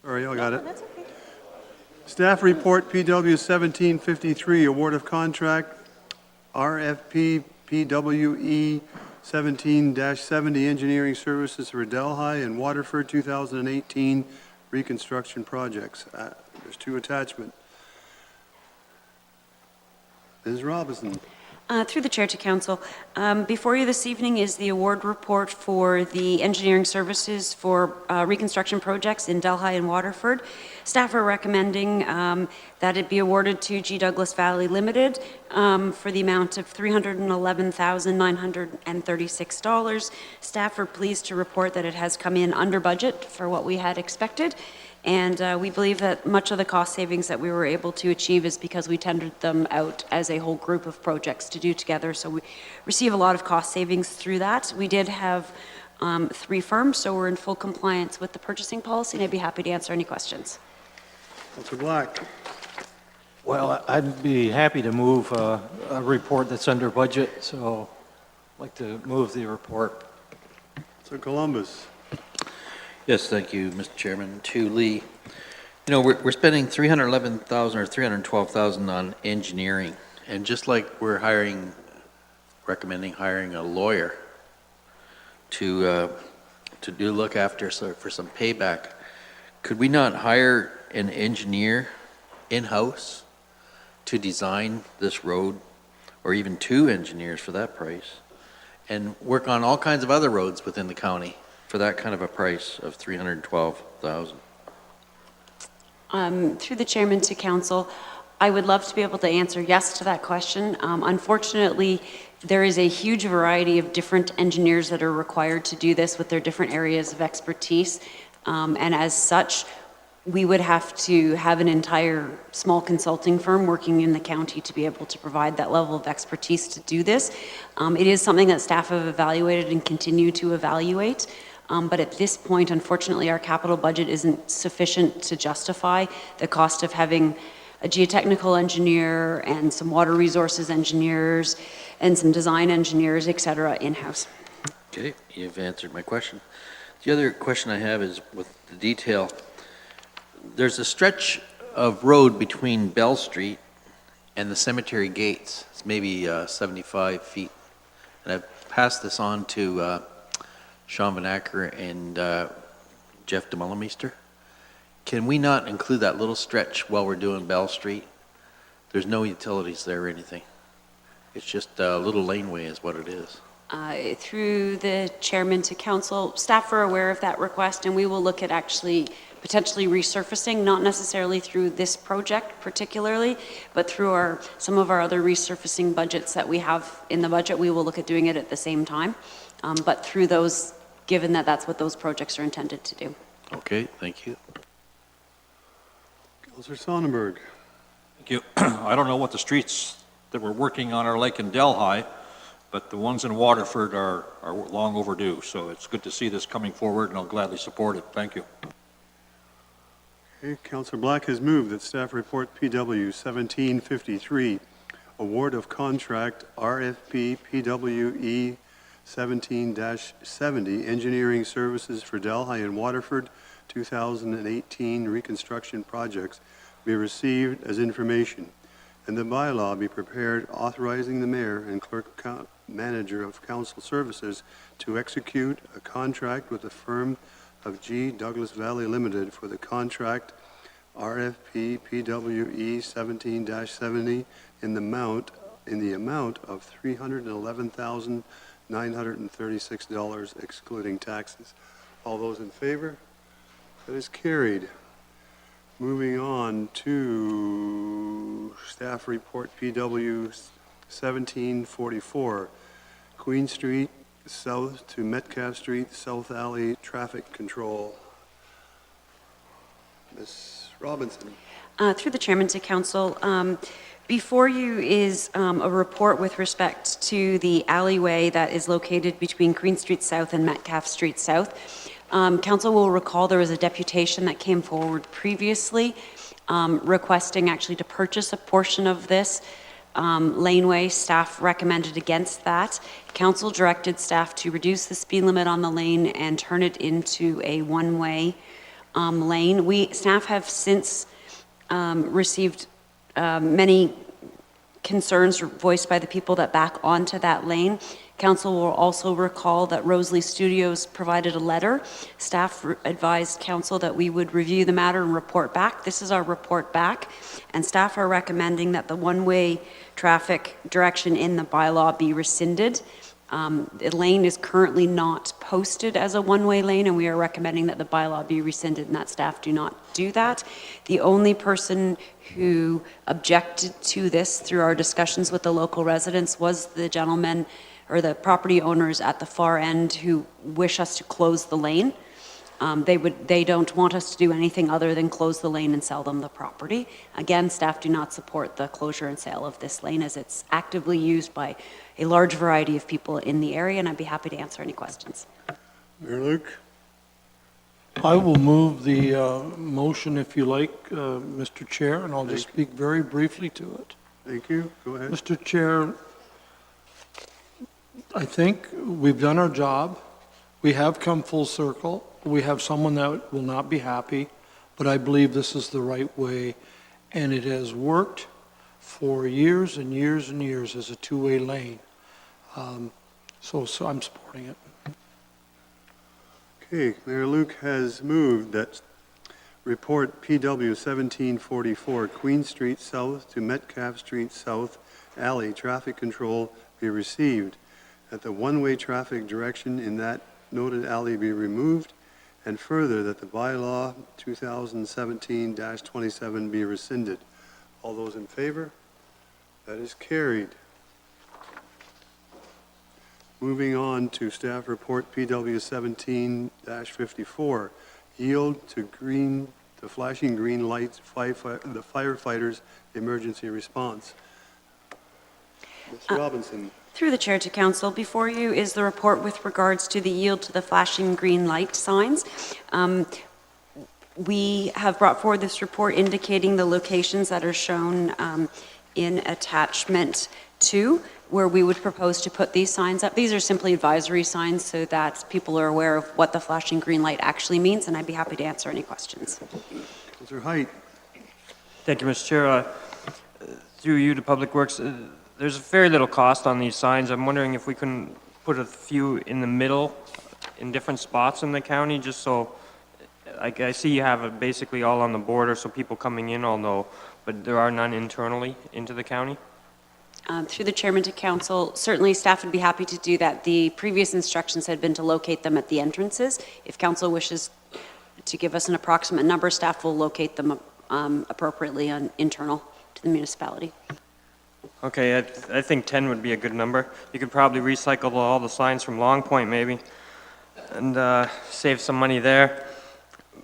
All right, I got it. That's okay. Staff report PW 1753, award of contract RFP PWE 17-70 engineering services for Delhi and Waterford 2018 reconstruction projects. There's two attachments. Ms. Robinson. Through the chair to council, before you this evening is the award report for the engineering services for reconstruction projects in Delhi and Waterford. Staff are recommending that it be awarded to G. Douglas Valley Limited for the amount of $311,936. Staff are pleased to report that it has come in under budget for what we had expected. And we believe that much of the cost savings that we were able to achieve is because we tendered them out as a whole group of projects to do together. So we receive a lot of cost savings through that. We did have 3 firms, so we're in full compliance with the purchasing policy, and I'd be happy to answer any questions. Councilor Black. Well, I'd be happy to move a report that's under budget, so I'd like to move the report. Councilor Columbus. Yes, thank you, Mr. Chairman. To Lee, you know, we're spending $311,000 or $312,000 on engineering, and just like we're recommending hiring a lawyer to look after for some payback, could we not hire an engineer in-house to design this road, or even 2 engineers for that price, and work on all kinds of other roads within the county for that kind of a price of $312,000? Through the chairman to council, I would love to be able to answer yes to that question. Unfortunately, there is a huge variety of different engineers that are required to do this with their different areas of expertise. And as such, we would have to have an entire small consulting firm working in the county to be able to provide that level of expertise to do this. It is something that staff have evaluated and continue to evaluate. But at this point, unfortunately, our capital budget isn't sufficient to justify the cost of having a geotechnical engineer and some water resources engineers and some design engineers, et cetera, in-house. Okay, you've answered my question. The other question I have is with the detail. There's a stretch of road between Bell Street and the cemetery gates. It's maybe 75 feet. And I've passed this on to Sean Van Acker and Jeff de Mullemeester. Can we not include that little stretch while we're doing Bell Street? There's no utilities there or anything. It's just a little laneway is what it is. Through the chairman to council, staff are aware of that request, and we will look at actually potentially resurfacing, not necessarily through this project particularly, but through some of our other resurfacing budgets that we have in the budget. We will look at doing it at the same time, but through those, given that that's what those projects are intended to do. Okay, thank you. Councilor Sonnenberg. Thank you. I don't know what the streets that we're working on are like in Delhi, but the ones in Waterford are long overdue. So it's good to see this coming forward, and I'll gladly support it. Thank you. Okay, Councilor Black has moved that staff report PW 1753, award of contract RFP PWE 17-70 engineering services for Delhi and Waterford 2018 reconstruction projects be received as information, and the bylaw be prepared authorizing the mayor and clerk manager of council services to execute a contract with the firm of G. Douglas Valley Limited for the contract RFP PWE 17-70 in the amount of $311,936 excluding taxes. All those in favor? That is carried. Moving on to staff report PW 1744, Queen Street South to Metcalf Street South Alley traffic control. Ms. Robinson. Through the chairman to council, before you is a report with respect to the alleyway that is located between Queen Street South and Metcalf Street South. Council will recall there was a deputation that came forward previously requesting actually to purchase a portion of this laneway. Staff recommended against that. Council directed staff to reduce the speed limit on the lane and turn it into a one-way lane. Staff have since received many concerns voiced by the people that back onto that lane. Council will also recall that Rosalie Studios provided a letter. Staff advised council that we would review the matter and report back. This is our report back, and staff are recommending that the one-way traffic direction in the bylaw be rescinded. The lane is currently not posted as a one-way lane, and we are recommending that the bylaw be rescinded and that staff do not do that. The only person who objected to this through our discussions with the local residents was the gentleman or the property owners at the far end who wish us to close the lane. They don't want us to do anything other than close the lane and sell them the property. Again, staff do not support the closure and sale of this lane as it's actively used by a large variety of people in the area, and I'd be happy to answer any questions. Mayor Luke? I will move the motion if you like, Mr. Chair, and I'll just speak very briefly to it. Thank you. Go ahead. Mr. Chair, I think we've done our job. We have come full circle. We have someone that will not be happy, but I believe this is the right way, and it has worked for years and years and years as a two-way lane. So I'm supporting it. Okay, Mayor Luke has moved that report PW 1744 Queen Street South to Metcalf Street South Alley traffic control be received, that the one-way traffic direction in that noted alley be removed, and further that the bylaw 2017-27 be rescinded. All those in favor? That is carried. Moving on to staff report PW 17-54, yield to flashing green lights, the firefighters' emergency response. Ms. Robinson. Through the chair to council, before you is the report with regards to the yield to the flashing green light signs. We have brought forward this report indicating the locations that are shown in attachment 2, where we would propose to put these signs up. These are simply advisory signs so that people are aware of what the flashing green light actually means, and I'd be happy to answer any questions. Councillor Height. Thank you, Mr. Chair. Through you to Public Works, there's very little cost on these signs. I'm wondering if we can put a few in the middle in different spots in the county, just so, like, I see you have it basically all on the border, so people coming in all know, but there are none internally into the county? Through the chairman to council, certainly staff would be happy to do that. The previous instructions had been to locate them at the entrances. If council wishes to give us an approximate number, staff will locate them appropriately on internal to the municipality. Okay, I think 10 would be a good number. You could probably recycle all the signs from Long Point maybe and save some money there.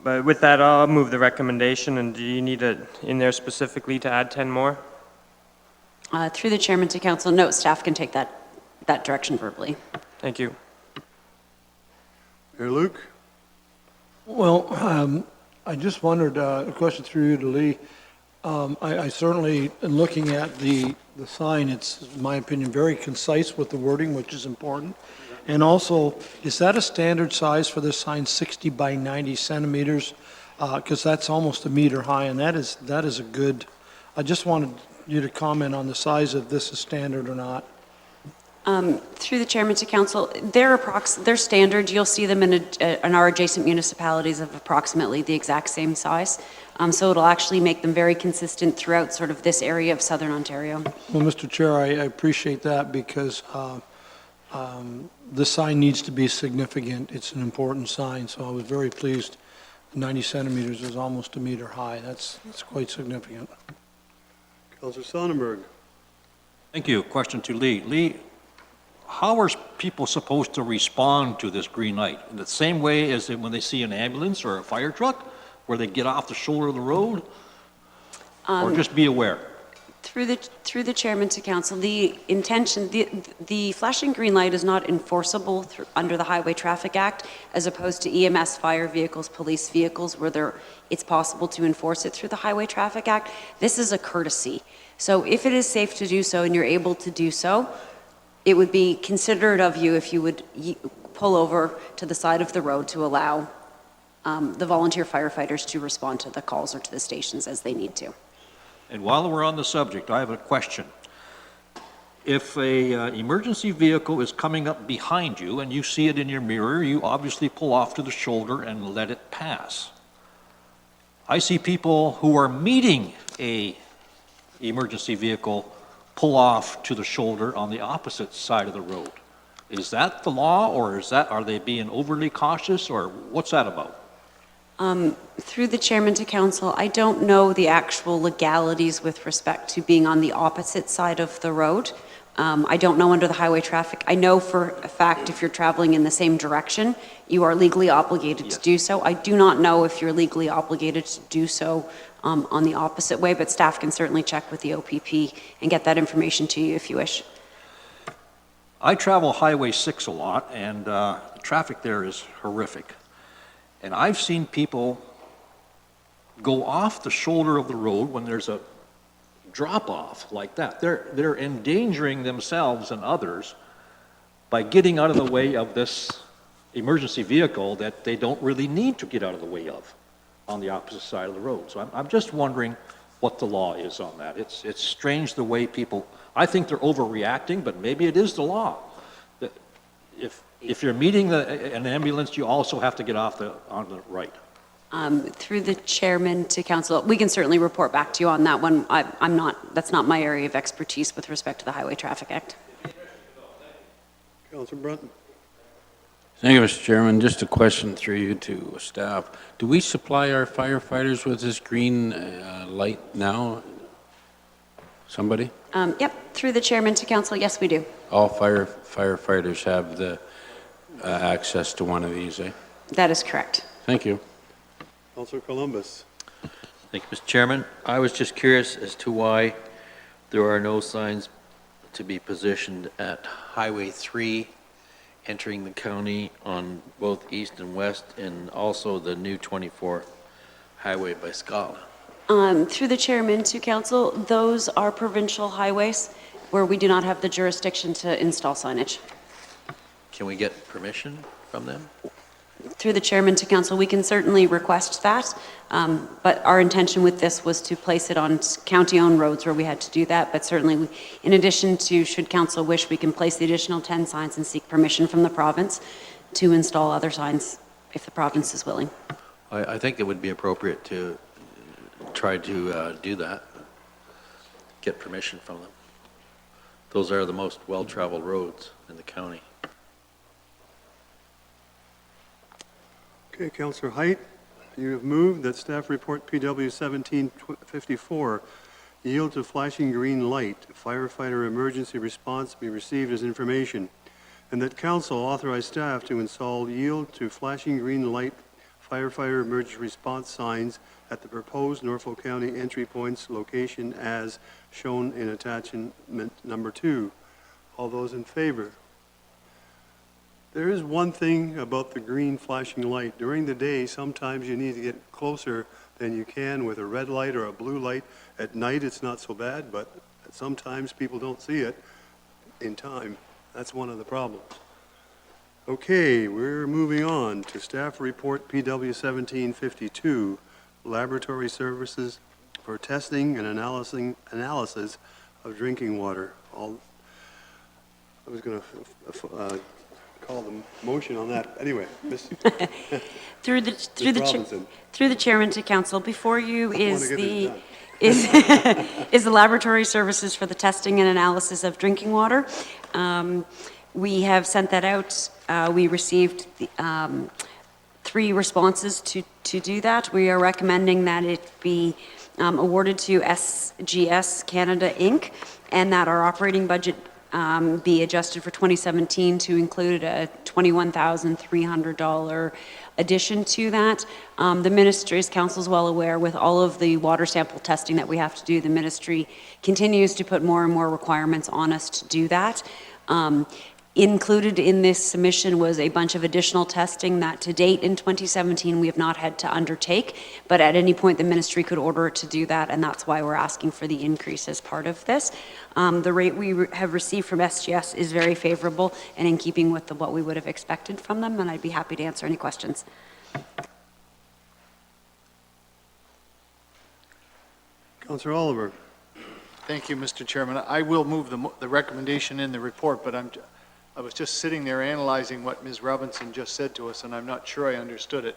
But with that, I'll move the recommendation. And do you need it in there specifically to add 10 more? Through the chairman to council, no, staff can take that direction verbally. Thank you. Mayor Luke? Well, I just wondered, a question through you to Lee. I certainly, in looking at the sign, it's, in my opinion, very concise with the wording, which is important. And also, is that a standard size for this sign, 60 by 90 centimeters? Because that's almost a meter high, and that is a good, I just wanted you to comment on the size of this is standard or not. Through the chairman to council, they're standard. You'll see them in our adjacent municipalities of approximately the exact same size. So it'll actually make them very consistent throughout sort of this area of southern Ontario. Well, Mr. Chair, I appreciate that because the sign needs to be significant. It's an important sign, so I was very pleased. 90 centimeters is almost a meter high. That's quite significant. Councillor Sonnenberg. Thank you. Question to Lee. Lee, how are people supposed to respond to this green light? In the same way as when they see an ambulance or a fire truck, where they get off the shoulder of the road? Or just be aware? Through the chairman to council, the intention, the flashing green light is not enforceable under the Highway Traffic Act, as opposed to EMS, fire vehicles, police vehicles, where it's possible to enforce it through the Highway Traffic Act. This is a courtesy. So if it is safe to do so and you're able to do so, it would be considerate of you if you would pull over to the side of the road to allow the volunteer firefighters to respond to the calls or to the stations as they need to. And while we're on the subject, I have a question. If a emergency vehicle is coming up behind you and you see it in your mirror, you obviously pull off to the shoulder and let it pass. I see people who are meeting a emergency vehicle pull off to the shoulder on the opposite side of the road. Is that the law, or are they being overly cautious, or what's that about? Through the chairman to council, I don't know the actual legalities with respect to being on the opposite side of the road. I don't know under the highway traffic. I know for a fact if you're traveling in the same direction, you are legally obligated to do so. I do not know if you're legally obligated to do so on the opposite way, but staff can certainly check with the OPP and get that information to you if you wish. I travel Highway 6 a lot, and the traffic there is horrific. And I've seen people go off the shoulder of the road when there's a drop-off like that. They're endangering themselves and others by getting out of the way of this emergency vehicle that they don't really need to get out of the way of on the opposite side of the road. So I'm just wondering what the law is on that. It's strange the way people, I think they're overreacting, but maybe it is the law. That if you're meeting an ambulance, you also have to get off on the right. Through the chairman to council, we can certainly report back to you on that one. That's not my area of expertise with respect to the Highway Traffic Act. Councilor Brunton. Thank you, Mr. Chairman. Just a question through you to staff. Do we supply our firefighters with this green light now? Somebody? Yep, through the chairman to council, yes, we do. All firefighters have the access to one of these, eh? That is correct. Thank you. Councilor Columbus. Thank you, Mr. Chairman. I was just curious as to why there are no signs to be positioned at Highway 3 entering the county on both east and west, and also the new 24 highway by Scala. Through the chairman to council, those are provincial highways where we do not have the jurisdiction to install signage. Can we get permission from them? Through the chairman to council, we can certainly request that, but our intention with this was to place it on county-owned roads where we had to do that, but certainly, in addition to, should council wish, we can place the additional 10 signs and seek permission from the province to install other signs if the province is willing. I think it would be appropriate to try to do that, get permission from them. Those are the most well-traveled roads in the county. Okay, Councilor Height, you have moved that staff report PW 1754, yield to flashing green light, firefighter emergency response be received as information, and that council authorize staff to install yield to flashing green light firefighter emergency response signs at the proposed Norfolk County entry points location as shown in attachment number 2. All those in favor? There is one thing about the green flashing light. During the day, sometimes you need to get closer than you can with a red light or a blue light. At night, it's not so bad, but sometimes people don't see it in time. That's one of the problems. Okay, we're moving on to staff report PW 1752, laboratory services for testing and analysis of drinking water. I was going to call the motion on that. Anyway, Ms. Through the chairman to council, before you is the is the laboratory services for the testing and analysis of drinking water. We have sent that out. We received 3 responses to do that. We are recommending that it be awarded to SGS Canada Inc. and that our operating budget be adjusted for 2017 to include a $21,300 addition to that. The ministry, as council is well aware, with all of the water sample testing that we have to do, the ministry continues to put more and more requirements on us to do that. Included in this submission was a bunch of additional testing that to date in 2017 we have not had to undertake, but at any point the ministry could order it to do that, and that's why we're asking for the increase as part of this. The rate we have received from SGS is very favorable and in keeping with what we would have expected from them, and I'd be happy to answer any questions. Councillor Oliver. Thank you, Mr. Chairman. I will move the recommendation in the report, but I was just sitting there analyzing what Ms. Robinson just said to us, and I'm not sure I understood it.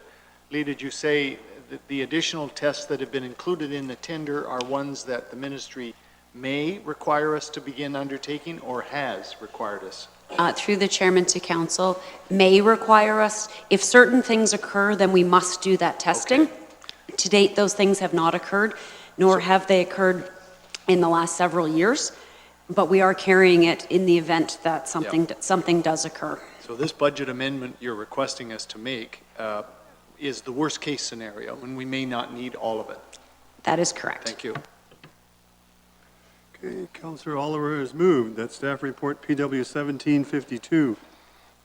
Lee, did you say that the additional tests that have been included in the tender are ones that the ministry may require us to begin undertaking or has required us? Through the chairman to council, may require us, if certain things occur, then we must do that testing. Okay. To date, those things have not occurred, nor have they occurred in the last several years, but we are carrying it in the event that something does occur. So this budget amendment you're requesting us to make is the worst-case scenario, and we may not need all of it. That is correct. Thank you. Okay, Councillor Oliver has moved that staff report PW 1752,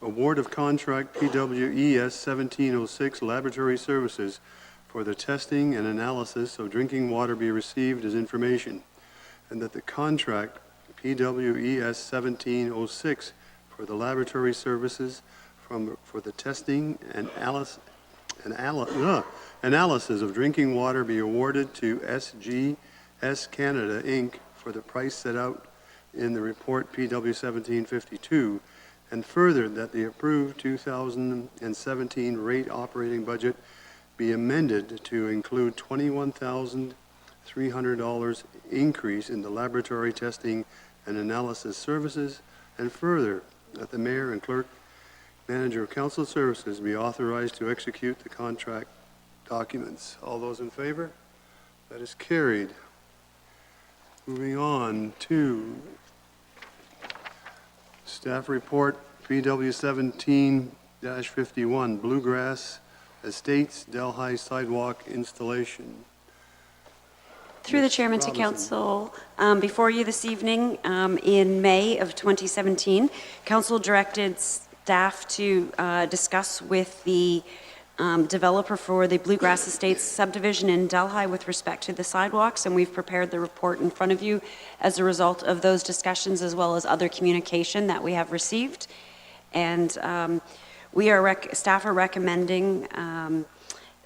award of contract PWES 1706 laboratory services for the testing and analysis of drinking water be received as information, and that the contract PWES 1706 for the laboratory services for the testing and analysis of drinking water be awarded to SGS Canada, Inc. for the price set out in the report PW 1752, and further that the approved 2017 rate operating budget be amended to include $21,300 increase in the laboratory testing and analysis services, and further that the mayor and clerk manager of council services be authorized to execute the contract documents. All those in favor? That is carried. Moving on to staff report PW 17-51, Bluegrass Estates Delhi sidewalk installation. Through the Ms. chairman to Robinson. council, before you this evening, in May of 2017, council directed staff to discuss with the developer for the Bluegrass Estates subdivision in Delhi with respect to the sidewalks, and we've prepared the report in front of you as a result of those discussions, as well as other communication that we have received. And staff are recommending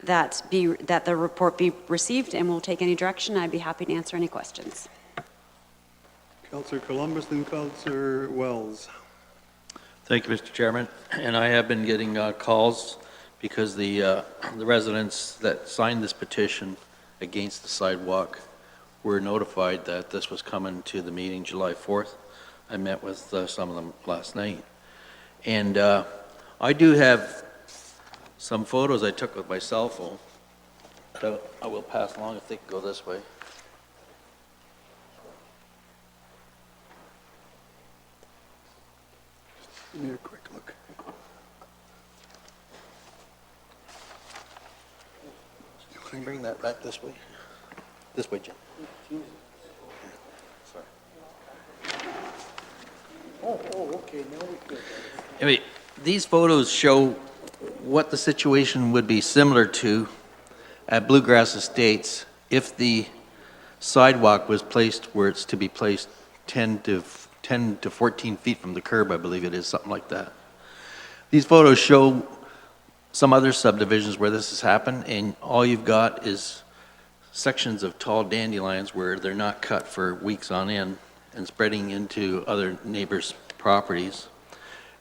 that the report be received, and we'll take any direction. I'd be happy to answer any questions. Councillor Columbus and Councillor Wells. Thank you, Mr. Chairman. And I have been getting calls because the residents that signed this petition against the sidewalk were notified that this was coming to the meeting July 4th. I met with some of them last night. And I do have some photos I took with my cell phone that I will pass along if they can go this way. Give me a quick look. Can you bring that back this way? This way, Jim. Sorry. Okay, now we could. Anyway, these photos show what the situation would be similar to at Bluegrass Estates if the sidewalk was placed where it's to be placed 10 to 14 feet from the curb, I believe it is, something like that. These photos show some other subdivisions where this has happened, and all you've got is sections of tall dandelions where they're not cut for weeks on end and spreading into other neighbors' properties.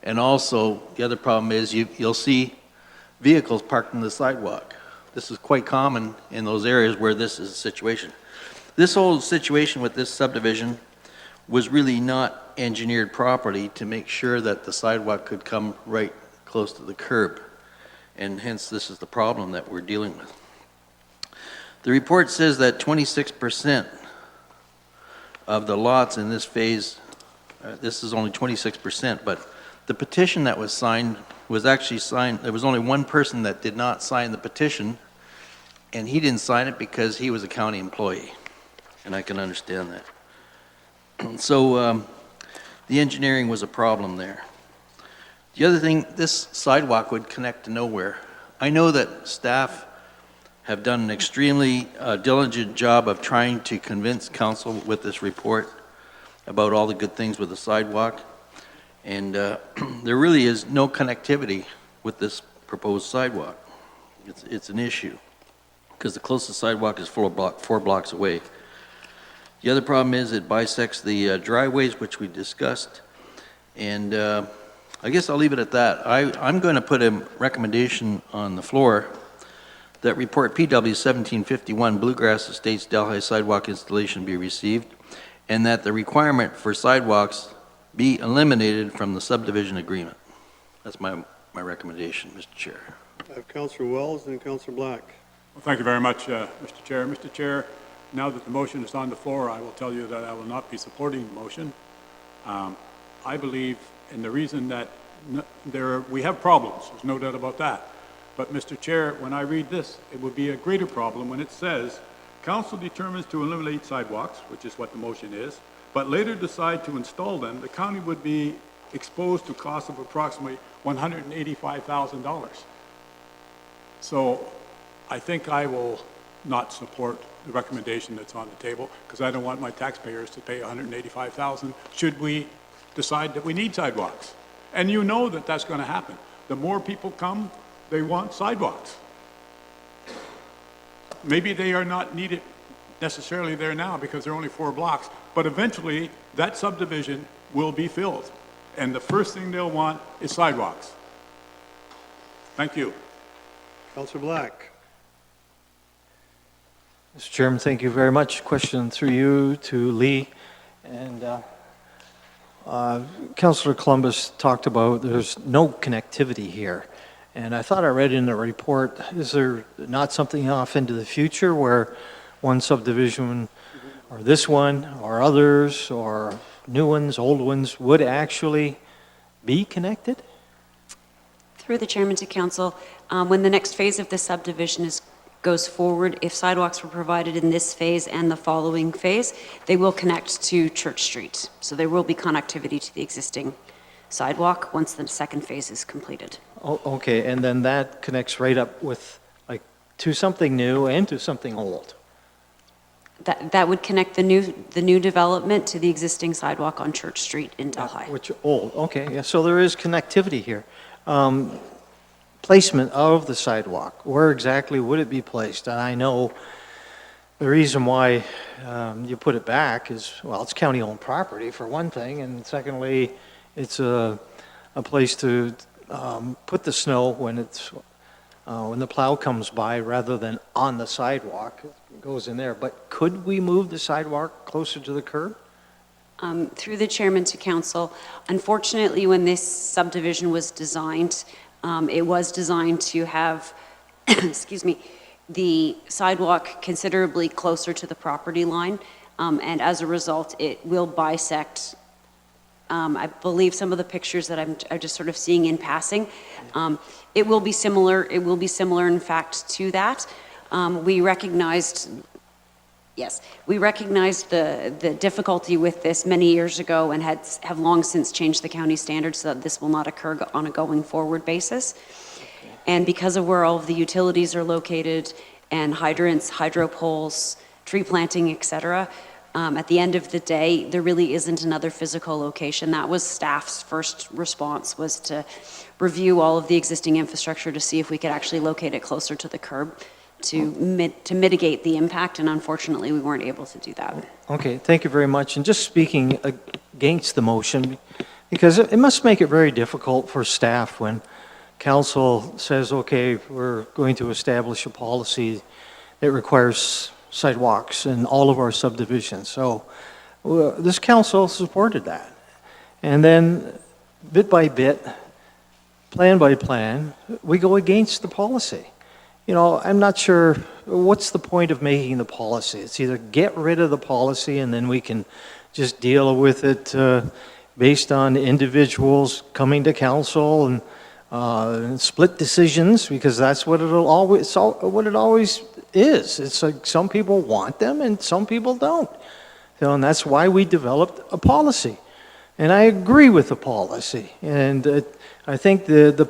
And also, the other problem is you'll see vehicles parked on the sidewalk. This is quite common in those areas where this is a situation. This whole situation with this subdivision was really not engineered properly to make sure that the sidewalk could come right close to the curb. And hence, this is the problem that we're dealing with. The report says that 26% of the lots in this phase, this is only 26%, but the petition that was signed was actually signed, there was only one person that did not sign the petition, and he didn't sign it because he was a county employee, and I can understand that. So the engineering was a problem there. The other thing, this sidewalk would connect to nowhere. I know that staff have done an extremely diligent job of trying to convince council with this report about all the good things with the sidewalk. And there really is no connectivity with this proposed sidewalk. It's an issue because the closest sidewalk is 4 blocks away. The other problem is it bisects the driveways, which we discussed, and I guess I'll leave it at that. I'm going to put a recommendation on the floor that report PW 1751 Bluegrass Estates Delhi sidewalk installation be received, and that the requirement for sidewalks be eliminated from the subdivision agreement. That's my recommendation, Mr. Chair. I have Councillor Wells and Councillor Black. Well, thank you very much, Mr. Chair. Mr. Chair, now that the motion is on the floor, I will tell you that I will not be supporting the motion. I believe, and the reason that we have problems, there's no doubt about that. But, Mr. Chair, when I read this, it would be a greater problem when it says, Council determines to eliminate sidewalks, which is what the motion is, but later decide to install them. The county would be exposed to costs of approximately $185,000. So I think I will not support the recommendation that's on the table, because I don't want my taxpayers to pay $185,000 should we decide that we need sidewalks. And you know that that's going to happen. The more people come, they want sidewalks. Maybe they are not needed necessarily there now because they're only 4 blocks, but eventually that subdivision will be filled. And the first thing they'll want is sidewalks. Thank you. Councillor Black. Mr. Chairman, thank you very much. Question through you to Lee. And Councillor Columbus talked about there's no connectivity here. And I thought I read in the report, is there not something off into the future where one subdivision, or this one, or others, or new ones, old ones, would actually be connected? Through the chairman to council, when the next phase of the subdivision goes forward, if sidewalks were provided in this phase and the following phase, they will connect to Church Street. So there will be connectivity to the existing sidewalk once the second phase is completed. Oh, okay, and then that connects right up with, like, to something new and to something old. That would connect the new development to the existing sidewalk on Church Street in Delhi. Which, old, okay, yeah, so there is connectivity here. Placement of the sidewalk, where exactly would it be placed? And I know the reason why you put it back is, well, it's county-owned property for one thing, and secondly, it's a place to put the snow when the plow comes by rather than on the sidewalk. It goes in there. But could we move the sidewalk closer to the curb? Through the chairman to council, unfortunately, when this subdivision was designed, it was designed to have, excuse me, the sidewalk considerably closer to the property line, and as a result, it will bisect. I believe some of the pictures that I'm just sort of seeing in passing, it will be similar. It will be similar, in fact, to that. We recognized the difficulty with this many years ago and have long since changed the county standards so that this will not occur on a going forward basis. And because of where all of the utilities are located and hydrants, hydro poles, tree planting, et cetera, at the end of the day, there really isn't another physical location. That was staff's first response, was to review all of the existing infrastructure to see if we could actually locate it closer to the curb to mitigate the impact, and unfortunately, we weren't able to do that. Okay, thank you very much. And just speaking against the motion, because it must make it very difficult for staff when council says, okay, we're going to establish a policy that requires sidewalks in all of our subdivisions. So this council supported that. And then bit by bit, plan by plan, we go against the policy. You know, I'm not sure, what's the point of making the policy? It's either get rid of the policy and then we can just deal with it based on individuals coming to council and split decisions, because that's what it always is. It's like some people want them and some people don't. You know, and that's why we developed a policy. And I agree with the policy. And I think the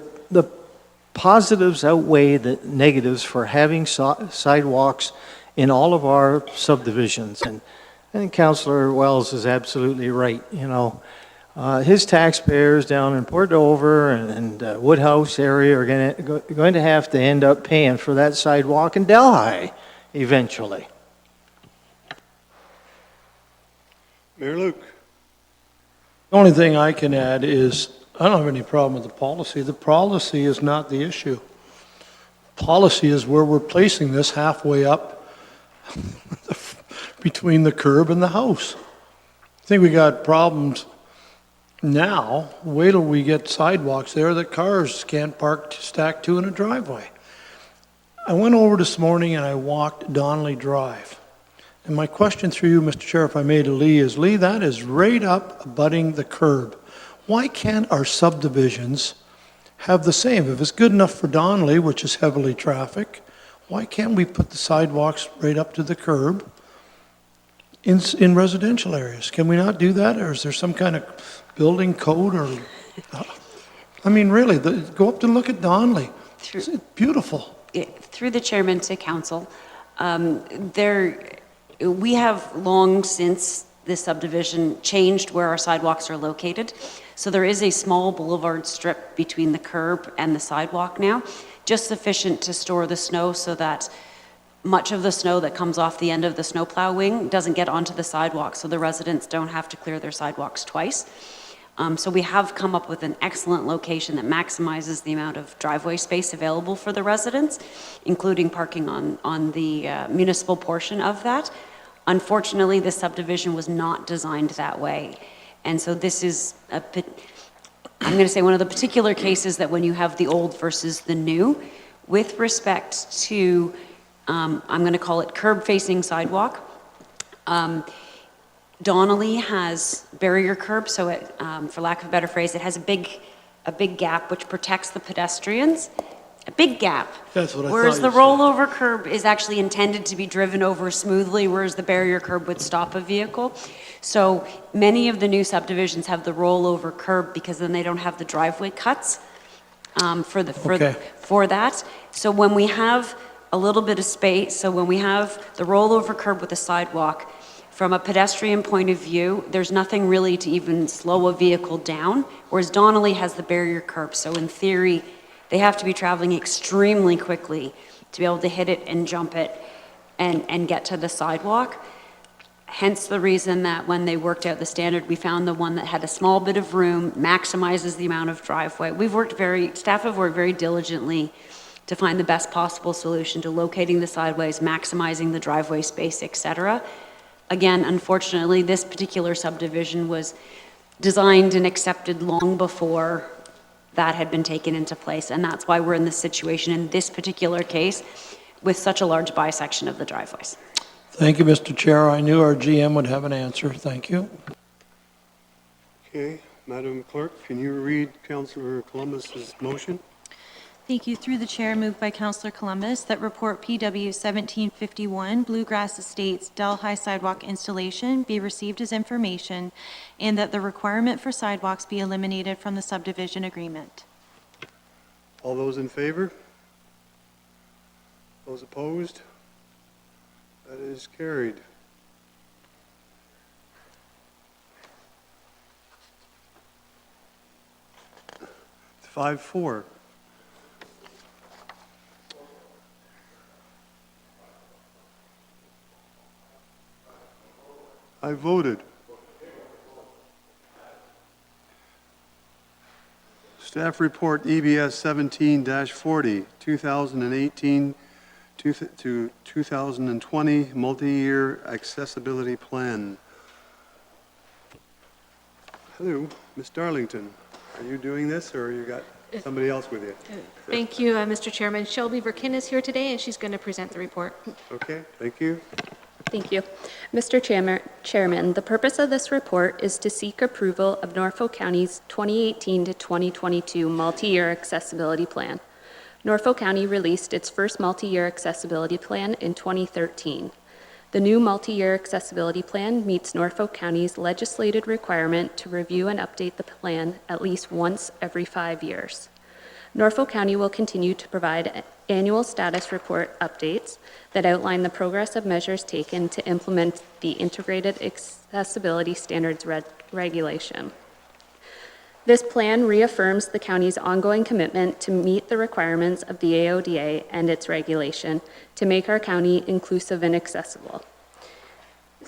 positives outweigh the negatives for having sidewalks in all of our subdivisions. And I think Councillor Wells is absolutely right. You know, his taxpayers down in Port Dover and Woodhouse area are going to have to end up paying for that sidewalk in Delhi eventually. Mayor Luke. The only thing I can add is, I don't have any problem with the policy. The policy is not the issue. Policy is where we're placing this halfway up between the curb and the house. I think we got problems now. Wait till we get sidewalks there that cars can't park, stack two in a driveway. I went over this morning and I walked Donnelly Drive. And my question through you, Mr. Chair, if I may, to Lee, is Lee, that is right up abutting the curb. Why can't our subdivisions have the same? If it's good enough for Donnelly, which is heavily trafficked, why can't we put the sidewalks right up to the curb in residential areas? Can we not do that, or is there some kind of building code, or, I mean, really, go up and look at Donnelly. It's beautiful. Through the chairman to council, we have long since this subdivision changed where our sidewalks are located. So there is a small boulevard strip between the curb and the sidewalk now, just sufficient to store the snow so that much of the snow that comes off the end of the snowplow wing doesn't get onto the sidewalk, so the residents don't have to clear their sidewalks twice. So we have come up with an excellent location that maximizes the amount of driveway space available for the residents, including parking on the municipal portion of that. Unfortunately, this subdivision was not designed that way. And so this is, I'm going to say, one of the particular cases that when you have the old versus the new, with respect to, I'm going to call it curb-facing sidewalk, Donnelly has barrier curb, so it, for lack of a better phrase, it has a big gap which protects the pedestrians. A big gap. That's what I thought Whereas you the said. rollover curb is actually intended to be driven over smoothly, whereas the barrier curb would stop a vehicle. So many of the new subdivisions have the rollover curb because then they don't have the driveway cuts for that. So when we have a little bit of space, so when we have the rollover curb with a sidewalk, from a pedestrian point of view, there's nothing really to even slow a vehicle down, whereas Donnelly has the barrier curb. So in theory, they have to be traveling extremely quickly to be able to hit it and jump it and get to the sidewalk. Hence the reason that when they worked out the standard, we found the one that had a small bit of room, maximizes the amount of driveway. Staff have worked very diligently to find the best possible solution to locating the sideways, maximizing the driveway space, et cetera. Again, unfortunately, this particular subdivision was designed and accepted long before that had been taken into place, and that's why we're in this situation in this particular case with such a large bisection of the driveways. Thank you, Mr. Chair. I knew our GM would have an answer. Thank you. Okay, Madam Clerk, can you read Councillor Columbus's motion? Thank you. Through the chair, moved by Councillor Columbus, that report PW 1751, Bluegrass Estates Delhi sidewalk installation be received as information, and that the requirement for sidewalks be eliminated from the subdivision agreement. All those in favor? Those opposed? That is carried. It's 5-4. I voted. Staff report EBS 17-40, 2018 to 2020 multi-year accessibility plan. Hello, Ms. Darlington. Are you doing this, or you got somebody else with you? Thank you, Mr. Chairman. Shelby Burkin is here today, and she's going to present the report. Okay, thank you. Thank you. Mr. Chairman, the purpose of this report is to seek approval of Norfolk County's 2018 to 2022 multi-year accessibility plan. Norfolk County released its first multi-year accessibility plan in 2013. The new multi-year accessibility plan meets Norfolk County's legislated requirement to review and update the plan at least once every 5 years. Norfolk County will continue to provide annual status report updates that outline the progress of measures taken to implement the Integrated Accessibility Standards regulation. This plan reaffirms the county's ongoing commitment to meet the requirements of the AODA and its regulation to make our county inclusive and accessible.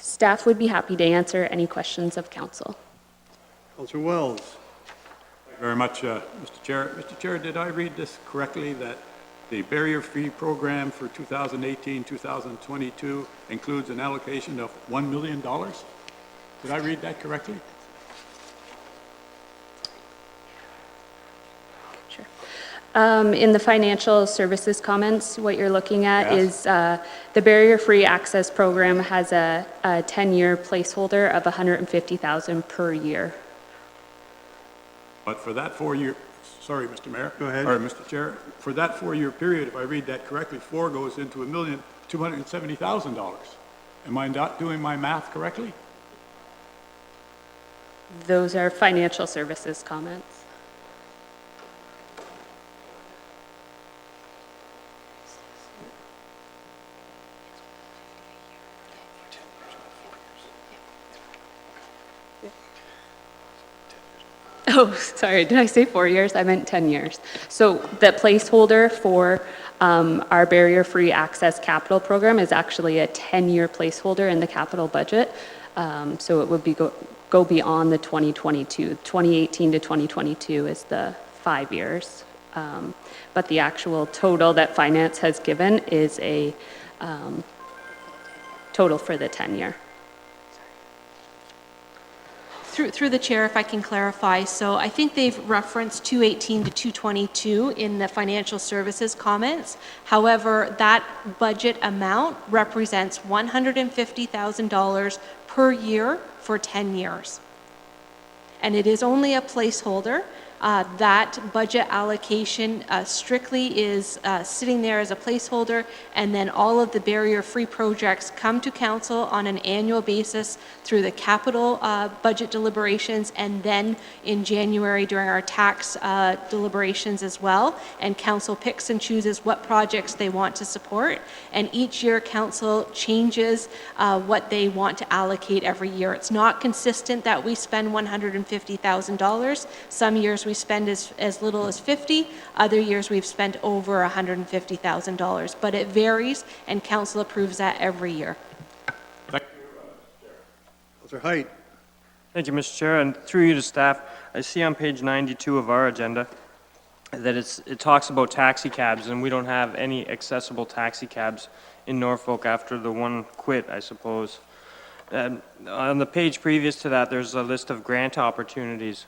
Staff would be happy to answer any questions of council. Councillor Wells. Thank you very much, Mr. Chair. Mr. Chair, did I read this correctly, that the barrier-free program for 2018-2022 includes an allocation of $1 million? Did I read that correctly? Sure. In the financial services comments, what you're looking at Yes. is the barrier-free access program has a 10-year placeholder of $150,000 per year. But for that 4-year, sorry, Mr. Mayor. Go ahead. Or Mr. Chair, for that 4-year period, if I read that correctly, 4 goes into $1,270,000. Am I not doing my math correctly? Those are financial services comments. Oh, sorry, did I say 4 years? I meant 10 years. So the placeholder for our barrier-free access capital program is actually a 10-year placeholder in the capital budget. So it would be go beyond the 2022. 2018 to 2022 is the 5 years. But the actual total that finance has given is a total for the 10-year. Through the chair, if I can clarify, so I think they've referenced 218 to 222 in the financial services comments. However, that budget amount represents $150,000 per year for 10 years. And it is only a placeholder. That budget allocation strictly is sitting there as a placeholder, and then all of the barrier-free projects come to council on an annual basis through the capital budget deliberations, and then in January during our tax deliberations as well. And council picks and chooses what projects they want to support, and each year council changes what they want to allocate every year. It's not consistent that we spend $150,000. Some years we spend as little as 50, other years we've spent over $150,000, but it varies, and council approves that every year. Councillor Height. Thank you, Mr. Chair, and through you to staff, I see on page 92 of our agenda that it talks about taxi cabs, and we don't have any accessible taxi cabs in Norfolk after the one quit, I suppose. And on the page previous to that, there's a list of grant opportunities.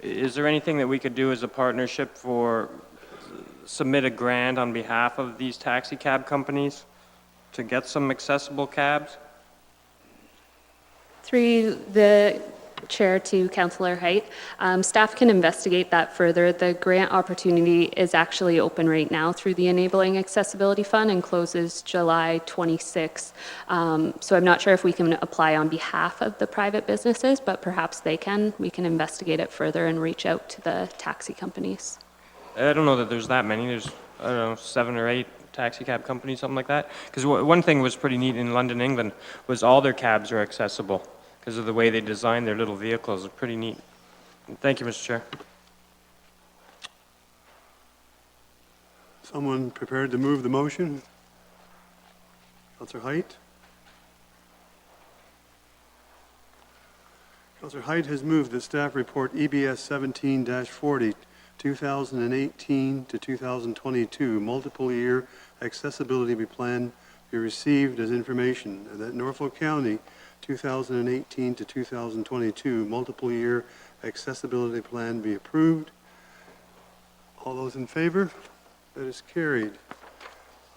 Is there anything that we could do as a partnership for submit a grant on behalf of these taxi cab companies to get some accessible cabs? Through the chair to Councillor Height, staff can investigate that further. The grant opportunity is actually open right now through the Enabling Accessibility Fund and closes July 26. So I'm not sure if we can apply on behalf of the private businesses, but perhaps they can. We can investigate it further and reach out to the taxi companies. I don't know that there's that many. There's, I don't know, 7 or 8 taxi cab companies, something like that. Because one thing was pretty neat in London, England, was all their cabs are accessible because of the way they design their little vehicles. It's pretty neat. Thank you, Mr. Chair. Someone prepared to move the motion? Councillor Height? Councillor Height has moved that staff report EBS 17-40, 2018 to 2022, multiple year accessibility plan be received as information, and that Norfolk County 2018 to 2022, multiple year accessibility plan be approved. All those in favor? That is carried.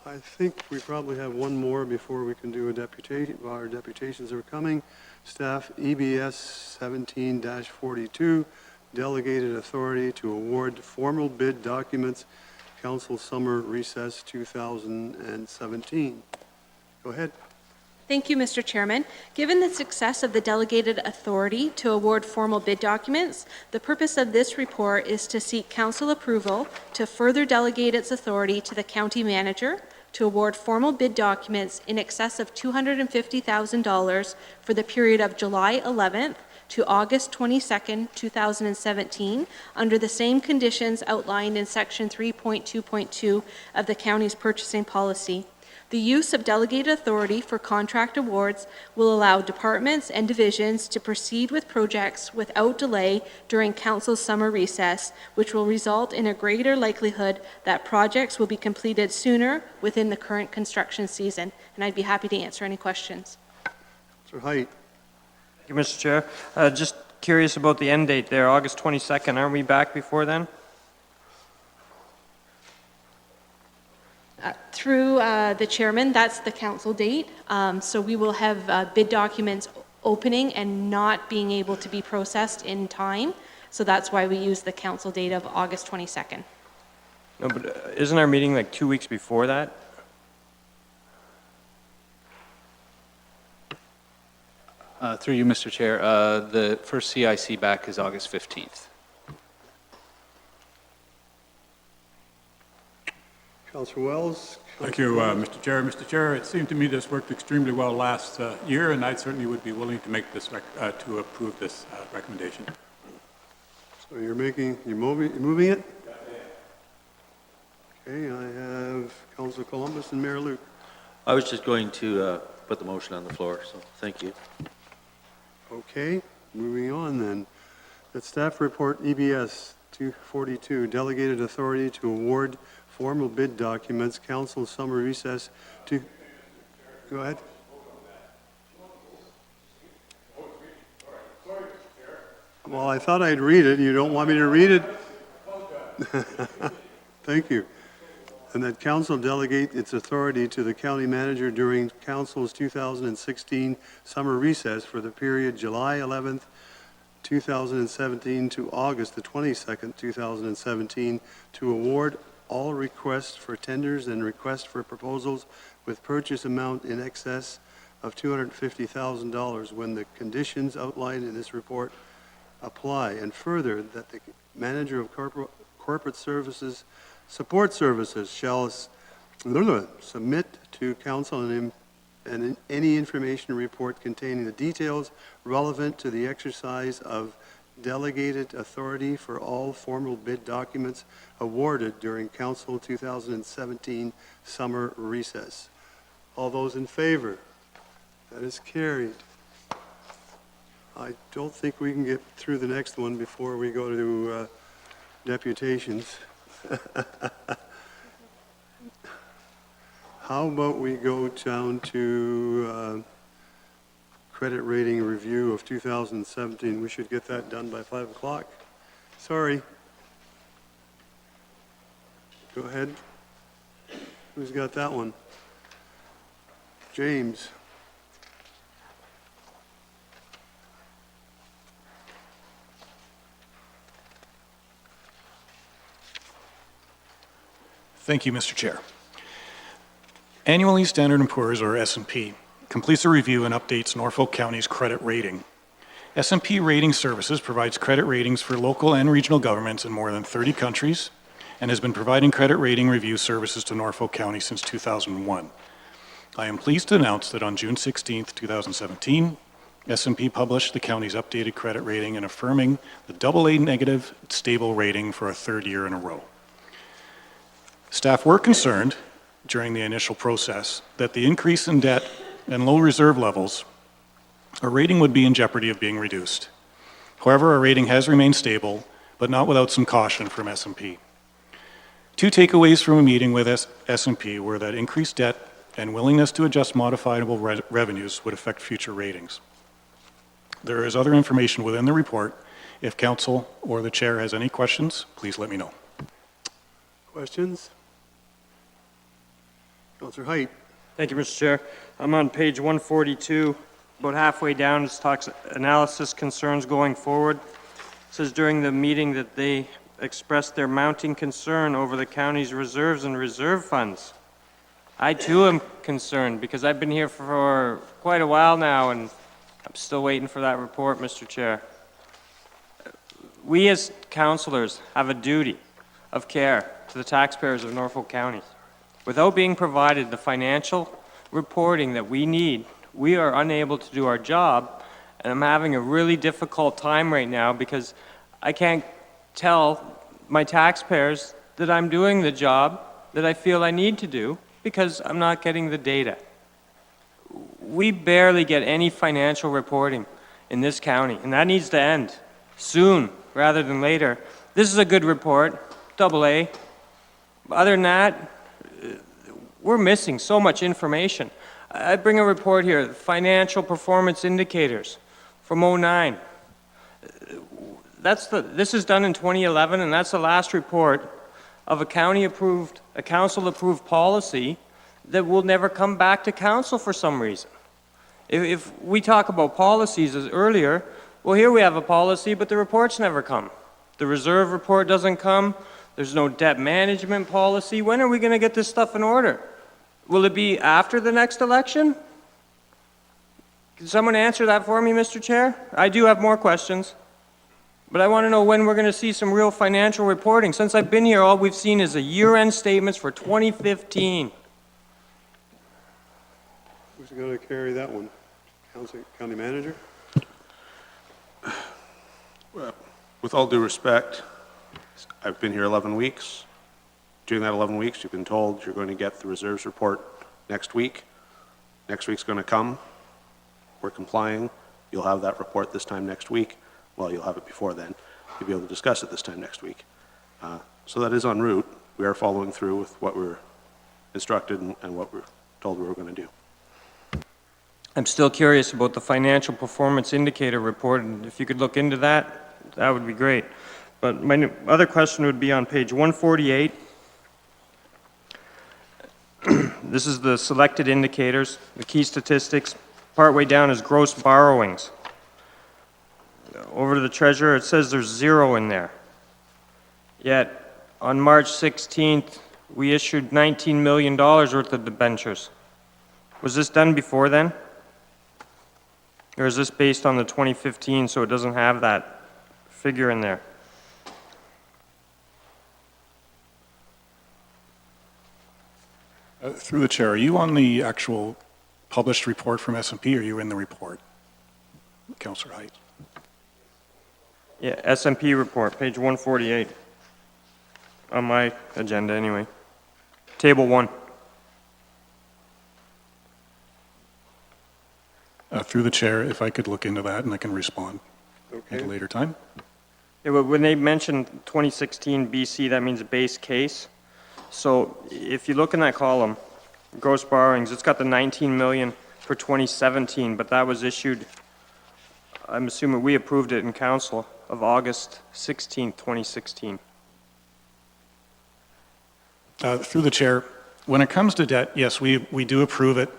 I think we probably have one more before we can do a deputation. Our deputations are coming. Staff EBS 17-42, delegated authority to award formal bid documents, council summer recess 2017. Go ahead. Thank you, Mr. Chairman. Given the success of the delegated authority to award formal bid documents, the purpose of this report is to seek council approval to further delegate its authority to the county manager to award formal bid documents in excess of $250,000 for the period of July 11th to August 22nd, 2017, under the same conditions outlined in Section 3.2.2 of the county's purchasing policy. The use of delegated authority for contract awards will allow departments and divisions to proceed with projects without delay during council's summer recess, which will result in a greater likelihood that projects will be completed sooner within the current construction season. And I'd be happy to answer any questions. Mr. Height. Thank you, Mr. Chair. Just curious about the end date there, August 22nd. Aren't we back before then? Through the chairman, that's the council date. So we will have bid documents opening and not being able to be processed in time. So that's why we use the council date of August 22nd. No, but isn't our meeting like 2 weeks before that? Through you, Mr. Chair, the first CIC back is August 15th. Councillor Wells. Thank you, Mr. Chair. Mr. Chair, it seemed to me this worked extremely well last year, and I certainly would be willing to make this, to approve this recommendation. So you're moving it? Okay, I have Councillor Columbus and Mayor Luke. I was just going to put the motion on the floor, so thank you. Okay, moving on then. The staff report EBS 242, delegated authority to award formal bid documents, council summer recess to, go ahead. Well, I thought I'd read it. You don't want me to read it? Thank you. And that council delegate its authority to the county manager during council's 2016 summer recess for the period July 11th, 2017 to August the 22nd, 2017, to award all requests for tenders and requests for proposals with purchase amount in excess of $250,000 when the conditions outlined in this report apply, and further, that the manager of corporate services, support services shall submit to council and any information report containing the details relevant to the exercise of delegated authority for all formal bid documents awarded during council 2017 summer recess. All those in favor? That is carried. I don't think we can get through the next one before we go to deputations. How about we go down to credit rating review of 2017. We should get that done by 5 o'clock. Sorry. Go ahead. Who's got that one? James. Thank you, Mr. Chair. Annually, Standard & Poor's, or S&P, completes a review and updates Norfolk County's credit rating. S&P Rating Services provides credit ratings for local and regional governments in more than 30 countries and has been providing credit rating review services to Norfolk County since 2001. I am pleased to announce that on June 16, 2017, S&P published the county's updated credit rating and affirming the AA negative stable rating for a third year in a row. Staff were concerned during the initial process that the increase in debt and low reserve levels, our rating would be in jeopardy of being reduced. However, our rating has remained stable, but not without some caution from S&P. Two takeaways from a meeting with S&P were that increased debt and willingness to adjust modifiable revenues would affect future ratings. There is other information within the report. If council or the chair has any questions, please let me know. Questions? Councillor Height. Thank you, Mr. Chair. I'm on page 142, about halfway down. It talks analysis concerns going forward. It says during the meeting that they expressed their mounting concern over the county's reserves and reserve funds. I too am concerned because I've been here for quite a while now and I'm still waiting for that report, Mr. Chair. We as councillors have a duty of care to the taxpayers of Norfolk County. Without being provided the financial reporting that we need, we are unable to do our job, and I'm having a really difficult time right now because I can't tell my taxpayers that I'm doing the job that I feel I need to do Because I'm not getting the data. We barely get any financial reporting in this county, and that needs to end soon rather than later. This is a good report, AA. Other than that, we're missing so much information. I bring a report here, financial performance indicators from '09. This is done in 2011, and that's the last report of a council-approved policy that will never come back to council for some reason. If we talk about policies as earlier, well, here we have a policy, but the reports never come. The reserve report doesn't come. There's no debt management policy. When are we going to get this stuff in order? Will it be after the next election? Can someone answer that for me, Mr. Chair? I do have more questions, but I want to know when we're going to see some real financial reporting. Since I've been here, all we've seen is the year-end statements for 2015. Who's going to carry that one? County manager? Well, with all due respect, I've been here 11 weeks. During that 11 weeks, you've been told you're going to get the reserves report next week. Next week's going to come. We're complying. You'll have that report this time next week. Well, you'll have it before then. You'll be able to discuss it this time next week. So that is en route. We are following through with what we're instructed and what we're told we were going to do. I'm still curious about the financial performance indicator report, and if you could look into that, that would be great. But my other question would be on page 148. This is the selected indicators, the key statistics. Partway down is gross borrowings. Over to the treasurer, it says there's 0 in there. Yet, on March 16th, we issued $19 million worth of debentures. Was this done before then? Or is this based on the 2015, so it doesn't have that figure in there? Through the chair, are you on the actual published report from S&P, or are you in the report? Councillor Height. Yeah, S&P report, page 148. On my agenda, anyway. Table 1. Through the chair, if I could look into that and I can respond at a later time. Yeah, but when they mention 2016 BC, that means base case. So if you look in that column, gross borrowings, it's got the 19 million for 2017, but that was issued, I'm assuming we approved it in council of August 16, 2016. Through the chair, when it comes to debt, yes, we do approve it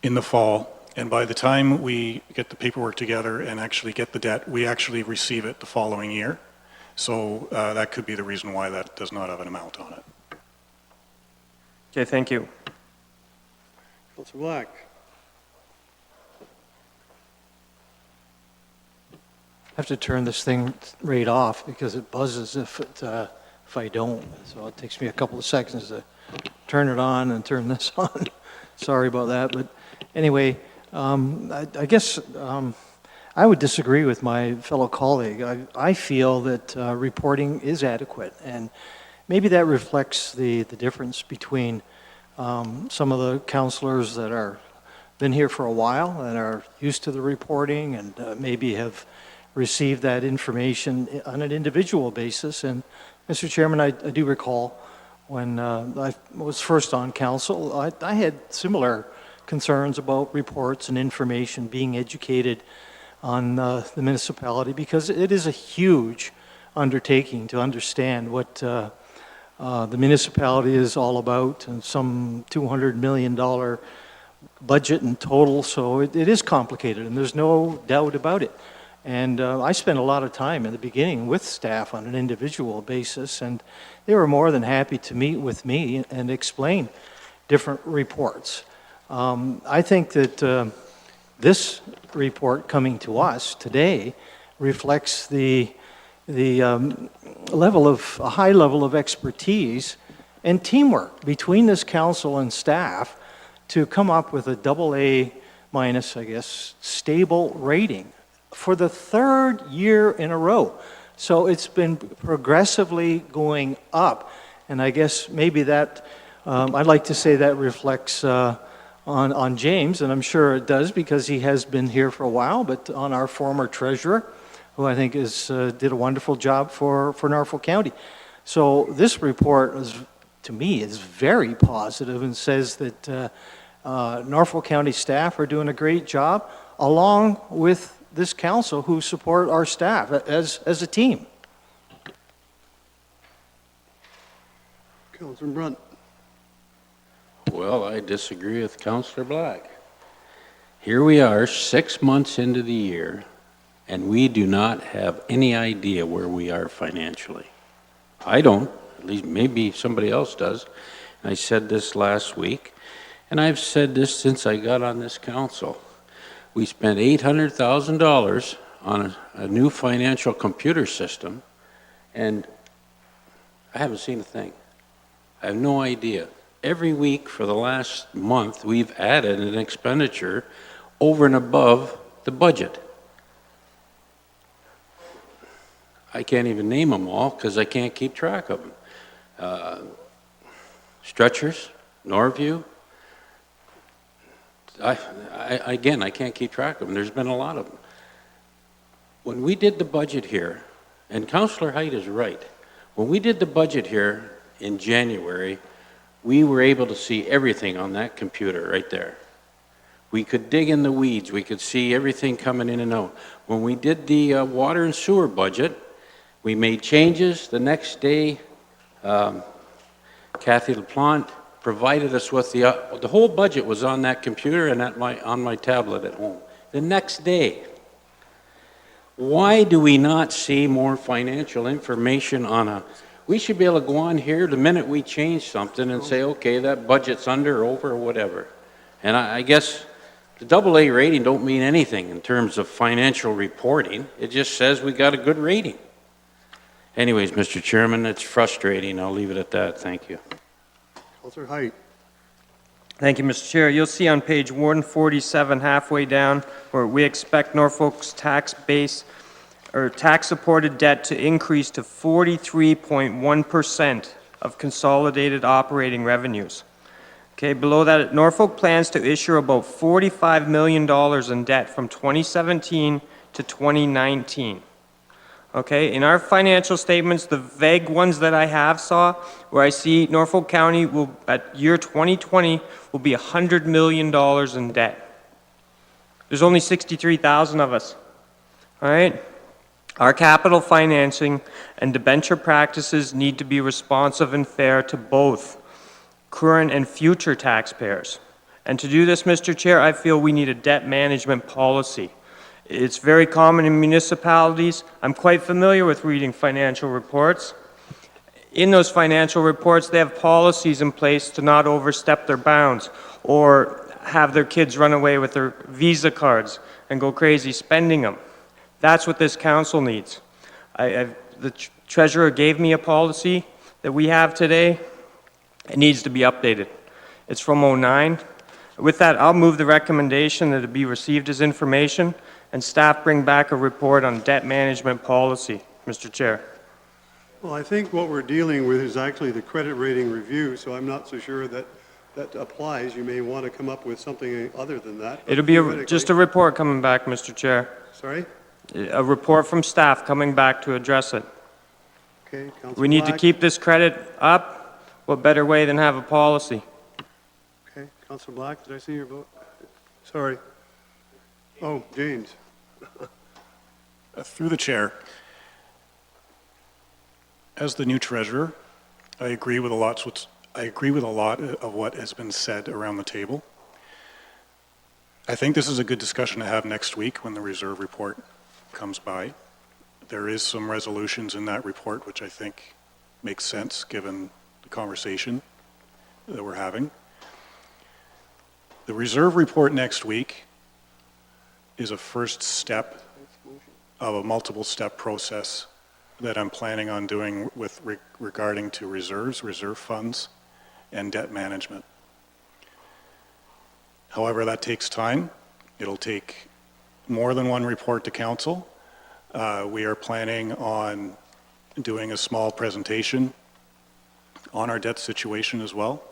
in the fall. And by the time we get the paperwork together and actually get the debt, we actually receive it the following year. So that could be the reason why that does not have an amount on it. Okay, thank you. Councilor Black. I have to turn this thing right off because it buzzes if I don't. So it takes me a couple of seconds to turn it on and turn this on. Sorry about that. But anyway, I guess I would disagree with my fellow colleague. I feel that reporting is adequate, and maybe that reflects the difference between some of the councillors that are been here for a while and are used to the reporting and maybe have received that information on an individual basis. And Mr. Chairman, I do recall when I was first on council, I had similar concerns about reports and information, being educated on the municipality, because it is a huge undertaking to understand what the municipality is all about, and some $200 million budget in total, so it is complicated, and there's no doubt about it. And I spent a lot of time in the beginning with staff on an individual basis, and they were more than happy to meet with me and explain different reports. I think that this report coming to us today reflects a high level of expertise and teamwork between this council and staff to come up with a AA minus, I guess, stable rating for the third year in a row. So it's been progressively going up, and I guess maybe that I'd like to say that reflects on James, and I'm sure it does because he has been here for a while, but on our former treasurer, who I think did a wonderful job for Norfolk County. So this report, to me, is very positive and says that Norfolk County staff are doing a great job, along with this council who support our staff as a team. Councilor Brunt. Well, I disagree with Councillor Black. Here we are, 6 months into the year, and we do not have any idea where we are financially. I don't, at least maybe somebody else does. I said this last week, and I've said this since I got on this council. We spent $800,000 on a new financial computer system, and I haven't seen a thing. I have no idea. Every week for the last month, we've added an expenditure over and above the budget. I can't even name them all because I can't keep track of them. Stretchers, Norview. Again, I can't keep track of them. There's been a lot of them. When we did the budget here, and Councillor Height is right, when we did the budget here in January, we were able to see everything on that computer right there. We could dig in the weeds. We could see everything coming in and out. When we did the water and sewer budget, we made changes. The next day, Kathy LaPlante provided us with the whole budget was on that computer and on my tablet at home. The next day. Why do we not see more financial information we should be able to go on here the minute we change something and say, okay, that budget's under or over or whatever. And I guess the AA rating don't mean anything in terms of financial reporting. It just says we got a good rating. Anyways, Mr. Chairman, it's frustrating. I'll leave it at that. Thank you. Councilor Height. Thank you, Mr. Chair. You'll see on page 147, halfway down, where we expect Norfolk's tax base or tax-supported debt to increase to 43.1% of consolidated operating revenues. Okay, below that, Norfolk plans to issue about $45 million in debt from 2017 to 2019. Okay, in our financial statements, the vague ones that I saw, where I see Norfolk County will, at year 2020, will be $100 million in debt. There's only 63,000 of us, all right? Our capital financing and debenture practices need to be responsive and fair to both current and future taxpayers. And to do this, Mr. Chair, I feel we need a debt management policy. It's very common in municipalities. I'm quite familiar with reading financial reports. In those financial reports, they have policies in place to not overstep their bounds or have their kids run away with their Visa cards and go crazy spending them. That's what this council needs. The treasurer gave me a policy that we have today. It needs to be updated. It's from '09. With that, I'll move the recommendation that it be received as information and staff bring back a report on debt management policy, Mr. Chair. Well, I think what we're dealing with is actually the credit rating review, so I'm not so sure that applies. You may want to come up with something other than that. It'll be just a report coming back, Mr. Chair. Sorry? A report from staff coming back to address it. Okay, Councilor We need to Black. keep this credit up. What better way than have a policy? Okay, Councilor Black, did I see your vote? Sorry. Oh, James. Through the chair, as the new treasurer, I agree with a lot of what has been said around the table. I think this is a good discussion to have next week when the reserve report comes by. There is some resolutions in that report which I think makes sense given the conversation that we're having. The reserve report next week is a first step of a multiple step process that I'm planning on doing with regarding to reserves, reserve funds, and debt management. However, that takes time. It'll take more than one report to council. We are planning on doing a small presentation on our debt situation as well.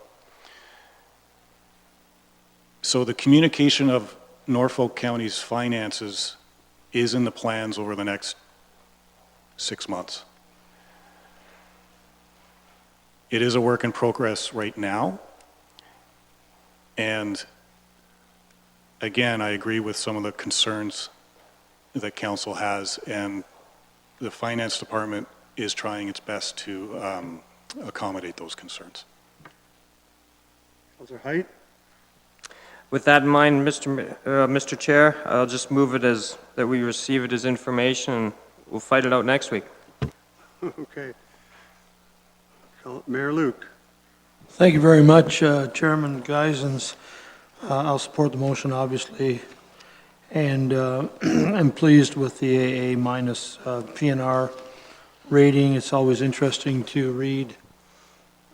So the communication of Norfolk County's finances is in the plans over the next 6 months. It is a work in progress right now. And again, I agree with some of the concerns that council has, and the finance department is trying its best to accommodate those concerns. Councillor Height? With that in mind, Mr. Chair, I'll just move it as, that we receive it as information, and we'll fight it out next week. Okay. Mayor Luke? Thank you very much, Chairman Geisens. I'll support the motion, obviously, and I'm pleased with the AA minus PNR rating. It's always interesting to read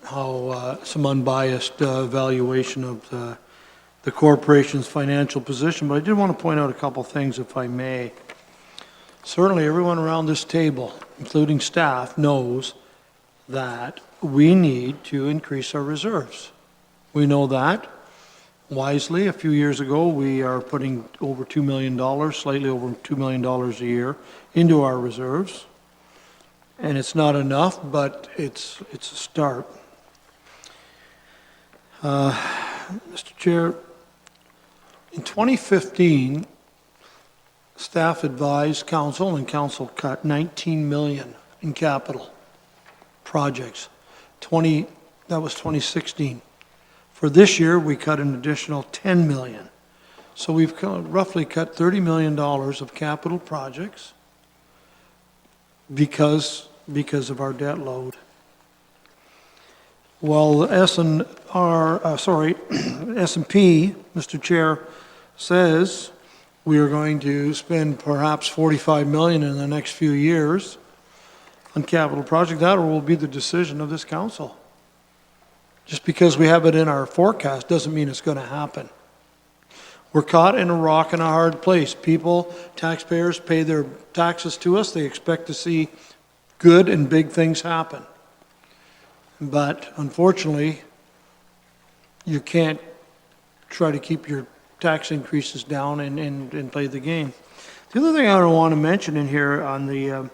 how some unbiased evaluation of the corporation's financial position, but I did want to point out a couple things, if I may. Certainly, everyone around this table, including staff, knows that we need to increase our reserves. We know that. Wisely, a few years ago, we are putting over $2 million, slightly over $2 million a year into our reserves. And it's not enough, but it's a start. Mr. Chair, in 2015, staff advised council, and council cut $19 million in capital projects. That was 2016. For this year, we cut an additional $10 million. So we've roughly cut $30 million of capital projects because of our debt load. Well, S&P, Mr. Chair, says we are going to spend perhaps $45 million in the next few years on capital projects. That will be the decision of this council. Just because we have it in our forecast doesn't mean it's going to happen. We're caught in a rock and a hard place. People, taxpayers, pay their taxes to us. They expect to see good and big things happen. But unfortunately, you can't try to keep your tax increases down and play the game. The other thing I want to mention in here on the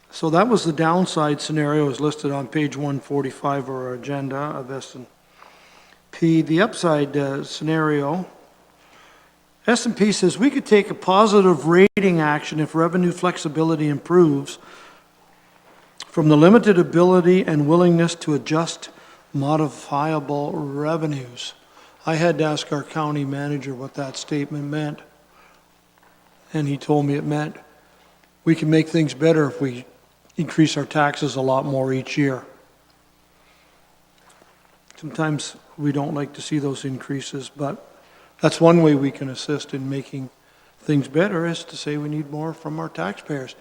so that was the downside scenario as listed on page 145 of our agenda of S&P. The upside scenario, S&P says we could take a positive rating action if revenue flexibility improves from the limited ability and willingness to adjust modifiable revenues. I had to ask our county manager what that statement meant, and he told me it meant we can make things better if we increase our taxes a lot more each year. Sometimes we don't like to see those increases, but that's one way we can assist in making things better, is to say we need more from our taxpayers.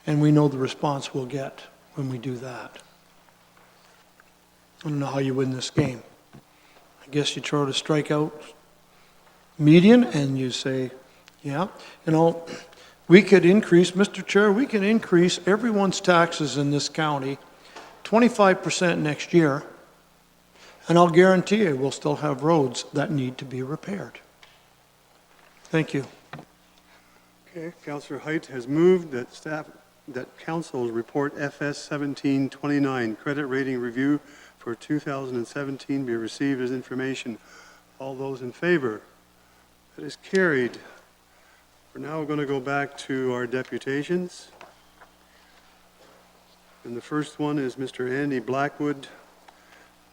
And we know the response we'll get when we do that. I don't know how you win this game. I guess you try to strike out median and you say, yeah, we could increase, Mr. Chair, we can increase everyone's taxes in this county 25% next year, and I'll guarantee you we'll still have roads that need to be repaired. Thank you. Okay, Councillor Height has moved that council's report FS 1729 credit rating review for 2017 be received as information. All those in favor? That is carried. We're now going to go back to our deputations. And the first one is Mr. Andy Blackwood,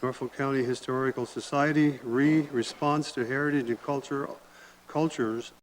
Norfolk County Historical Society, response to heritage and cultures